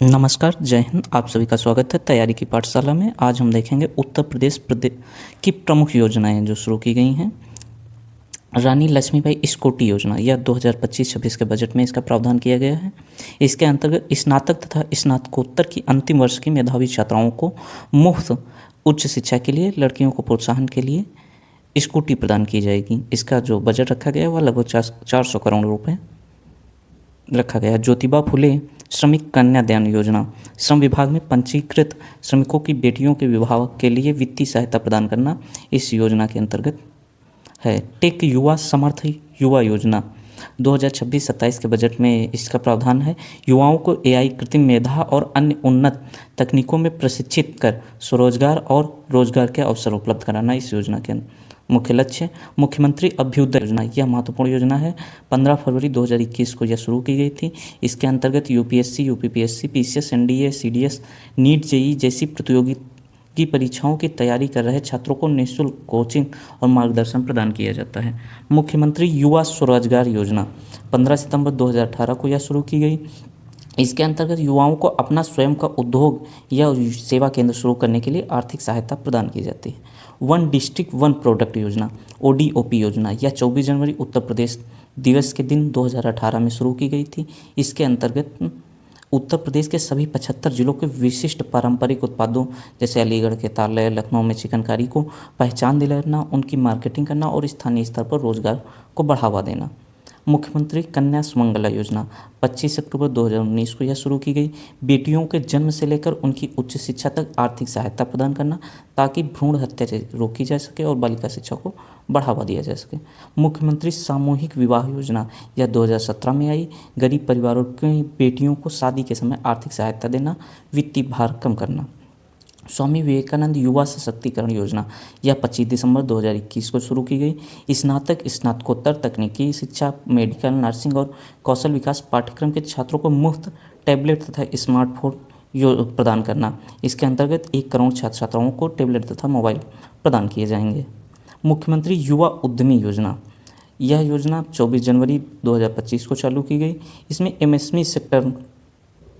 नमस्कार, जय हिंद। आप सभी का स्वागत है तैयारी की पाठशाला में। आज हम देखेंगे उत्तर प्रदेश की प्रमुख योजनाएं जो शुरू की गई हैं। रानी लक्ष्मीबाई स्कूटी योजना, यह 2025-26 के बजट में इसका प्रावधान किया गया है। इसके अंतर्गत स्नातक तथा स्नातकोत्तर की अंतिम वर्ष की मेधावी छात्राओं को मुफ्त उच्च शिक्षा के लिए, लड़कियों को प्रोत्साहन के लिए स्कूटी प्रदान की जाएगी। इसका जो बजट रखा गया है वह लगभग 400 करोड़ रुपये रखा गया। ज्योतिबा फुले श्रमिक कन्यादान योजना, श्रम विभाग में पंजीकृत श्रमिकों की बेटियों के विवाह के लिए वित्तीय सहायता प्रदान करना इस योजना के अंतर्गत है। टेक युवा समर्थ युवा योजना 2026-27 के बजट में इसका प्रावधान है। युवाओं को एआई, कृत्रिम मेधा और अन्य उन्नत तकनीकों में प्रशिक्षित कर स्वरोजगार और रोजगार के अवसर उपलब्ध कराना इस योजना के मुख्य लक्ष्य। मुख्यमंत्री अभ्युदय योजना, यह महत्वपूर्ण योजना है। 15 फरवरी 2021 को यह शुरू की गई थी। इसके अंतर्गत UPSC, UPPSC, PCS, NDA, CDS, NEET, JEE जैसी प्रतियोगी की परीक्षाओं की तैयारी कर रहे छात्रों को निःशुल्क कोचिंग और मार्गदर्शन प्रदान किया जाता है। मुख्यमंत्री युवा स्वरोजगार योजना 15 सितंबर 2018 को यह शुरू की गई। इसके अंतर्गत युवाओं को अपना स्वयं का उद्योग या सेवा केंद्र शुरू करने के लिए आर्थिक सहायता प्रदान की जाती है। वन डिस्ट्रिक्ट वन प्रोडक्ट योजना, ओडीओपी योजना, यह 24 जनवरी उत्तर प्रदेश दिवस के दिन 2018 में शुरू की गई थी। इसके अंतर्गत उत्तर प्रदेश के सभी 75 जिलों के विशिष्ट पारंपरिक उत्पादों जैसे अलीगढ़ के ताले, लखनऊ में चिकनकारी को पहचान दिलाना, उनकी मार्केटिंग करना और स्थानीय स्तर पर रोजगार को बढ़ावा देना। मुख्यमंत्री कन्या सुमंगला योजना 25 अक्टूबर 2019 को यह शुरू की गई। बेटियों के जन्म से लेकर उनकी उच्च शिक्षा तक आर्थिक सहायता प्रदान करना ताकि भ्रूण हत्या रोकी जा सके और बालिका शिक्षा को बढ़ावा दिया जा सके। मुख्यमंत्री सामूहिक विवाह योजना, यह 2017 में आई। गरीब परिवारों की बेटियों को शादी के समय आर्थिक सहायता देना, वित्तीय भार कम करना। स्वामी विवेकानंद युवा सशक्तिकरण योजना, यह 25 दिसंबर 2021 को शुरू की गई। स्नातक, स्नातकोत्तर, तकनीकी शिक्षा, मेडिकल, नर्सिंग और कौशल विकास पाठ्यक्रम के छात्रों को मुफ्त टैबलेट तथा स्मार्टफोन प्रदान करना। इसके अंतर्गत 1 करोड़ छात्र छात्राओं को टैबलेट तथा मोबाइल प्रदान किए जाएंगे। मुख्यमंत्री युवा उद्यमी योजना, यह योजना 24 जनवरी 2025 को चालू की गई। इसमें एमएसएमई सेक्टर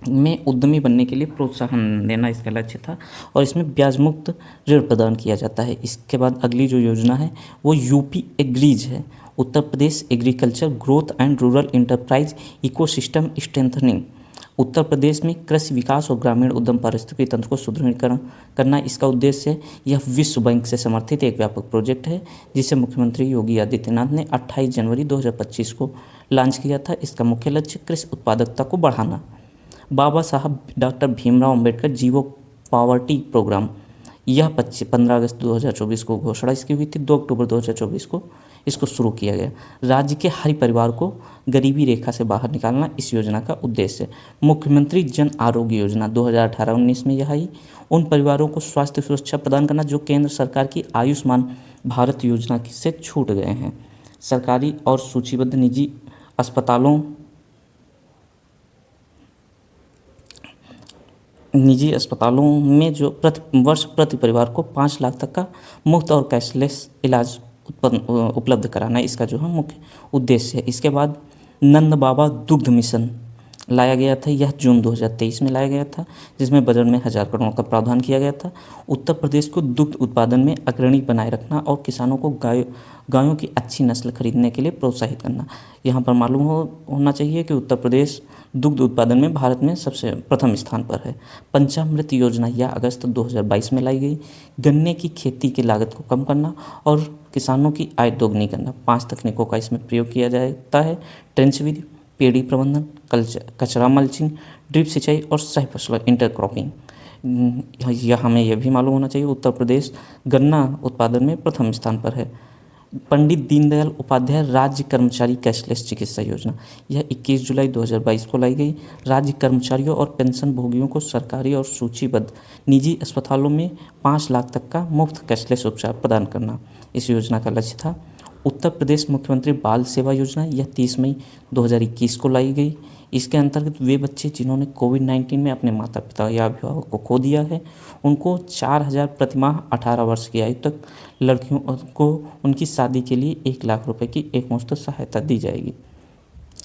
में उद्यमी बनने के लिए प्रोत्साहन देना इसका लक्ष्य था और इसमें ब्याज मुक्त ऋण प्रदान किया जाता है। इसके बाद अगली जो योजना है वो यूपी एग्रीज है, Uttar Pradesh agriculture growth and rural enterprise ecosystem strengthening. Uttar Pradesh में कृषि विकास और ग्रामीण उद्यम पारिस्थितिकी तंत्र को सुदृढ़ीकरण करना इसका उद्देश्य है। यह विश्व बैंक से समर्थित एक व्यापक प्रोजेक्ट है जिसे मुख्यमंत्री योगी आदित्यनाथ ने 28 जनवरी 2025 को लॉन्च किया था। इसका मुख्य लक्ष्य कृषि उत्पादकता को बढ़ाना। Baba Saheb doctor Bhimrao Ambedkar zero poverty programme, यह 15 अगस्त 2024 को घोषणा इसकी हुई थी। 2 अक्टूबर 2024 को इसको शुरू किया गया। राज्य के हर परिवार को गरीबी रेखा से बाहर निकालना इस योजना का उद्देश्य है। मुख्यमंत्री जन आरोग्य योजना 2018-19 में यह आई। उन परिवारों को स्वास्थ्य सुरक्षा प्रदान करना जो केंद्र सरकार की आयुष्मान भारत योजना से छूट गए हैं। सरकारी और सूचीबद्ध निजी अस्पतालों में जो प्रति परिवार को 5 लाख तक का मुफ्त और कैशलेस इलाज उपलब्ध कराना इसका जो है मुख्य उद्देश्य है। इसके बाद नंद बाबा दुग्ध मिशन लाया गया था। यह जून 2023 में लाया गया था जिसमें बजट में 1000 करोड़ का प्रावधान किया गया था। उत्तर प्रदेश को दुग्ध उत्पादन में अग्रणी बनाए रखना और किसानों को गायों की अच्छी नस्ल खरीदने के लिए प्रोत्साहित करना। यहाँ पर मालूम होना चाहिए कि उत्तर प्रदेश दुग्ध उत्पादन में भारत में सबसे प्रथम स्थान पर है। पंचामृत योजना, यह अगस्त 2022 में लाई गई। गन्ने की खेती की लागत को कम करना और किसानों की आय दोगुनी करना। 5 तकनीकों का इसमें प्रयोग किया जाता है। ट्रेंच विधि, पेड़ी प्रबंधन, कचरा मल्चिंग, ड्रिप सिंचाई और सह फसल इंटरक्रॉपिंग। यह हमें यह भी मालूम होना चाहिए उत्तर प्रदेश गन्ना उत्पादन में प्रथम स्थान पर है। पंडित दीनदयाल उपाध्याय राज्य कर्मचारी कैशलेस चिकित्सा योजना, यह 21 जुलाई 2022 को लाई गई। राज्य कर्मचारियों और पेंशन भोगियों को सरकारी और सूचीबद्ध निजी अस्पतालों में 5 लाख तक का मुफ्त कैशलेस उपचार प्रदान करना इस योजना का लक्ष्य था। उत्तर प्रदेश मुख्यमंत्री बाल सेवा योजना, यह 30 मई 2021 को लाई गई। इसके अंतर्गत वे बच्चे जिन्होंने कोविड-19 में अपने माता पिता या अभिभावक को खो दिया है उनको 4000 प्रतिमाह 18 वर्ष की आयु तक लड़कियों को उनकी शादी के लिए 1 लाख रुपए की एकमुश्त सहायता दी जाएगी।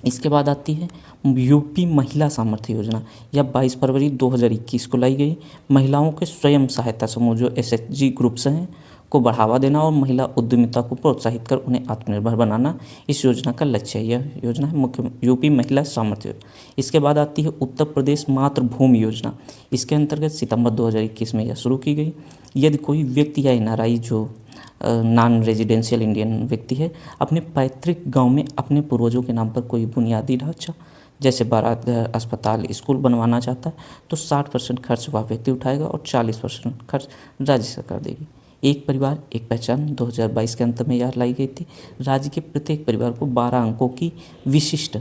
इसके बाद आती है यूपी महिला सामर्थ्य योजना। यह 22 फरवरी 2021 को लाई गई। महिलाओं के स्वयं सहायता समूह जो एसएचजी ग्रुप्स हैं को बढ़ावा देना और महिला उद्यमिता को प्रोत्साहित कर उन्हें आत्मनिर्भर बनाना इस योजना का लक्ष्य है। यह योजना है मुख्य यूपी महिला सामर्थ्य योजना। इसके बाद आती है उत्तर प्रदेश मातृभूमि योजना। इसके अंतर्गत सितंबर 2021 में यह शुरू की गई। यदि कोई व्यक्ति या एनआरआई जो नॉन रेजिडेंशियल इंडियन व्यक्ति है अपने पैतृक गांव में अपने पूर्वजों के नाम पर कोई बुनियादी ढांचा जैसे बारात घर, अस्पताल, स्कूल बनवाना चाहता है तो 60% खर्च वह व्यक्ति उठाएगा और 40% खर्च राज्य सरकार देगी। एक परिवार एक पहचान 2022 के अंत में यह लाई गई थी। राज्य के प्रत्येक परिवार को 12 अंकों की विशिष्ट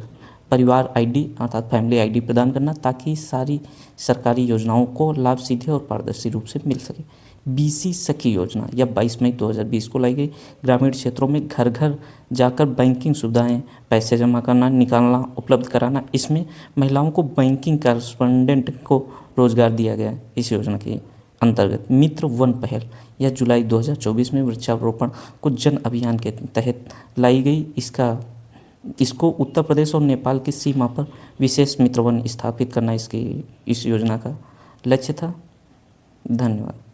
परिवार आईडी अर्थात फैमिली आईडी प्रदान करना ताकि सारी सरकारी योजनाओं को लाभ सीधे और पारदर्शी रूप से मिल सके। बीसी सखी योजना यह 22 मई 2020 को लाई गई। ग्रामीण क्षेत्रों में घर घर जाकर बैंकिंग सुविधाएं, पैसे जमा करना, निकालना उपलब्ध कराना, इसमें महिलाओं को बैंकिंग कॉरेस्पॉन्डेंट को रोजगार दिया गया है। इस योजना के अंतर्गत मित्र वन पहल यह जुलाई 2024 में वृक्षारोपण को जन अभियान के तहत लाई गई। इसको उत्तर प्रदेश और नेपाल की सीमा पर विशेष मित्र वन स्थापित करना इस योजना का लक्ष्य था। धन्यवाद।